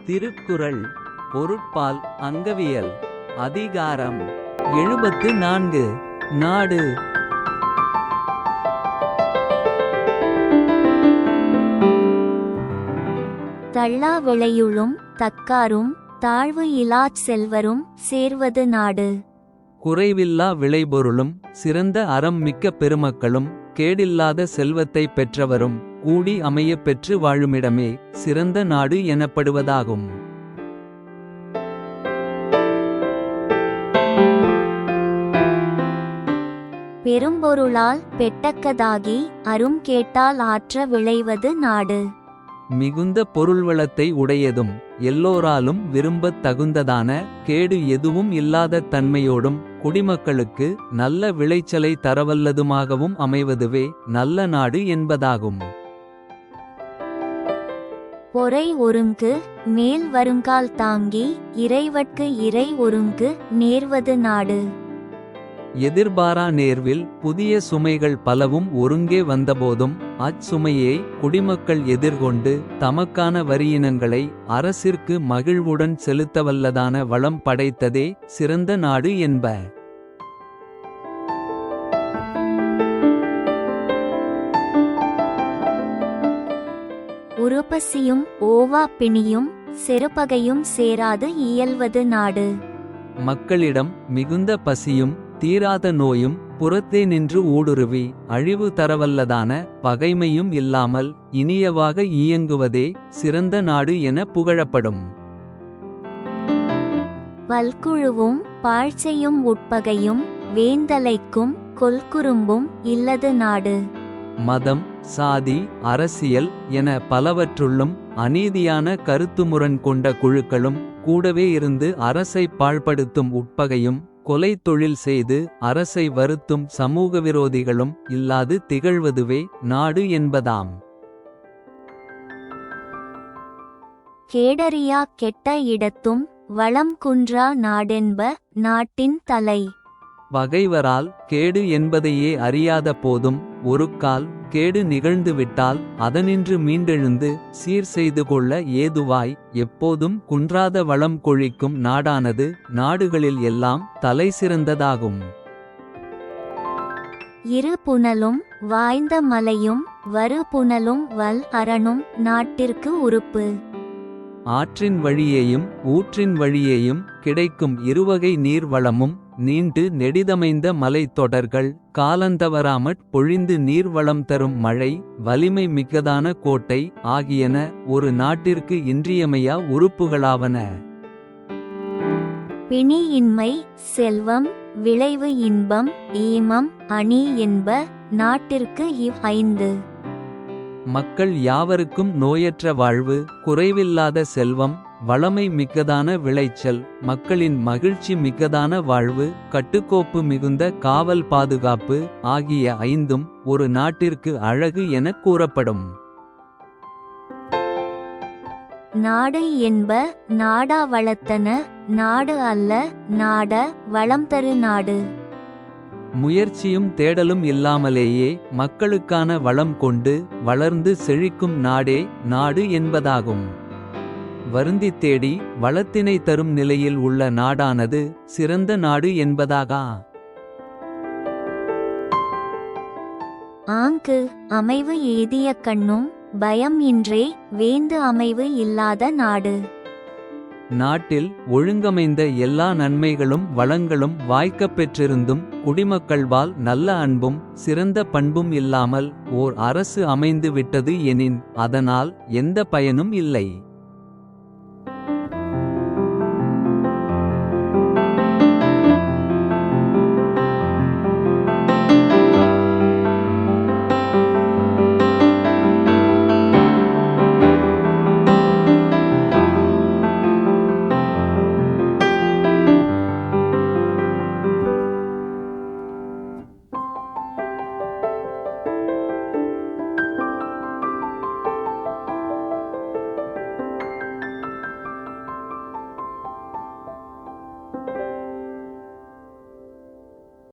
திருக்குறள் பொருட்பால் அங்கவியல் அதிகாரம் 74 நாடு. தள்ளா விளையுளும் தக்காரும் தாழ்வு இலாச் செல்வரும் சேர்வது நாடு. குறைவில்லா விளைபொருளும் சிறந்த அறம் மிக்க பெருமக்களும் கேடில்லாத செல்வத்தை பெற்றவரும் கூடி அமையப் பெற்று வாழுமிடமே சிறந்த நாடு எனப்படுவதாகும். பெரும்பொருளால் பெட்டக்கதாகி அரும் கேட்டால் ஆற்ற விளைவது நாடு. மிகுந்த பொருள்வளத்தை உடையதும் எல்லோராலும் விரும்பத் தகுந்ததான கேடு எதுவும் இல்லாத தன்மையோடும் குடிமக்களுக்கு நல்ல விளைச்சலை தரவல்லதுமாகவும் அமைவதுவே நல்ல நாடு என்பதாகும். பொறை ஒருங்கு மேல் வருங்கால் தாங்கி இறைவற்கு இறை ஒருங்கு நேர்வது நாடு. எதிர்பாரா நேர்வில் புதிய சுமைகள் பலவும் ஒருங்கே வந்தபோதும் அச்சுமையை குடிமக்கள் எதிர்கொண்டு தமக்கான வரியினங்களை அரசிற்கு மகிழ்வுடன் செலுத்தவல்லதான வளம் படைத்ததே சிறந்த நாடு என்ப. உருப்பசியும் ஓவா பிணியும் செருப்பகையும் சேராது இயல்வது நாடு. மக்களிடம் மிகுந்த பசியும் தீராத நோயும் புறத்தே நின்று ஊடுருவி அழிவு தரவல்லதான பகைமையும் இல்லாமல் இனியவாக இயங்குவதே சிறந்த நாடு என புகழப்படும். பல்குழுவும் பாழ்ச்செய்யும் உட்பகையும் வேந்தலைக்கும் கொல்குறும்பும் இல்லது நாடு. மதம் சாதி அரசியல் என பலவற்றுள்ளும் அநீதியான கருத்துமுரண் கொண்ட குழுக்களும் கூடவே இருந்து அரசை பாழ்படுத்தும் உட்பகையும் கொலை தொழில் செய்து அரசை வருத்தும் சமூக விரோதிகளும் இல்லாது திகழ்வதுவே நாடு என்பதாம். கேடறியா கெட்ட இடத்தும் வளம் குன்றா நாடென்ப நாட்டின் தலை. பகைவரால் கேடு என்பதையே அறியாத போதும் ஒருக்கால் கேடு நிகழ்ந்துவிட்டால் அதனின்று மீண்டெழுந்து சீர் செய்து கொள்ள ஏதுவாய் எப்போதும் குன்றாத வளம் கொழிக்கும் நாடானது நாடுகளில் எல்லாம் தலை சிறந்ததாகும். இரு புனலும் வாய்ந்த மலையும் வரு புனலும் வல் அரணும் நாட்டிற்கு உறுப்பு. ஆற்றின் வழியேயும் ஊற்றின் வழியேயும் கிடைக்கும் இருவகை நீர் வளமும் நீண்டு நெடிதமைந்த மலைத் தொடர்கள் காலந்தவராமற் பொழிந்து நீர்வளம் தரும் மழை வலிமை மிக்கதான கோட்டை ஆகியன ஒரு நாட்டிற்கு இன்றியமையா உறுப்புகளாவன. பிணி இன்மை செல்வம் விளைவு இன்பம் ஈமம் அணி என்ப நாட்டிற்கு இவ் ஐந்து. மக்கள் யாவருக்கும் நோயற்ற வாழ்வு குறைவில்லாத செல்வம் வளமை மிக்கதான விளைச்சல் மக்களின் மகிழ்ச்சி மிக்கதான வாழ்வு கட்டுக்கோப்பு மிகுந்த காவல் பாதுகாப்பு ஆகிய ஐந்தும் ஒரு நாட்டிற்கு அழகு எனக் கூறப்படும். நாடு என்ப நாடா வளத்தன நாடு அல்ல நாட வளம் தரு நாடு. முயற்சியும் தேடலும் இல்லாமலேயே மக்களுக்கான வளம் கொண்டு வளர்ந்து செழிக்கும் நாடே நாடு என்பதாகும். வருந்தி தேடி வளத்தினை தரும் நிலையில் உள்ள நாடானது சிறந்த நாடு என்பதாகா. ஆங்கு அமைவு ஏதிய கண்ணும் பயம் இன்றே வேந்து அமைவு இல்லாத நாடு. நாட்டில் ஒழுங்கமைந்த எல்லா நன்மைகளும் வளங்களும் வாய்க்கப் பெற்றிருந்தும் குடிமக்கள்வால் நல்ல அன்பும் சிறந்த பண்பும் இல்லாமல் ஓர் அரசு அமைந்து விட்டது எனின் அதனால் எந்த பயனும் இல்லை.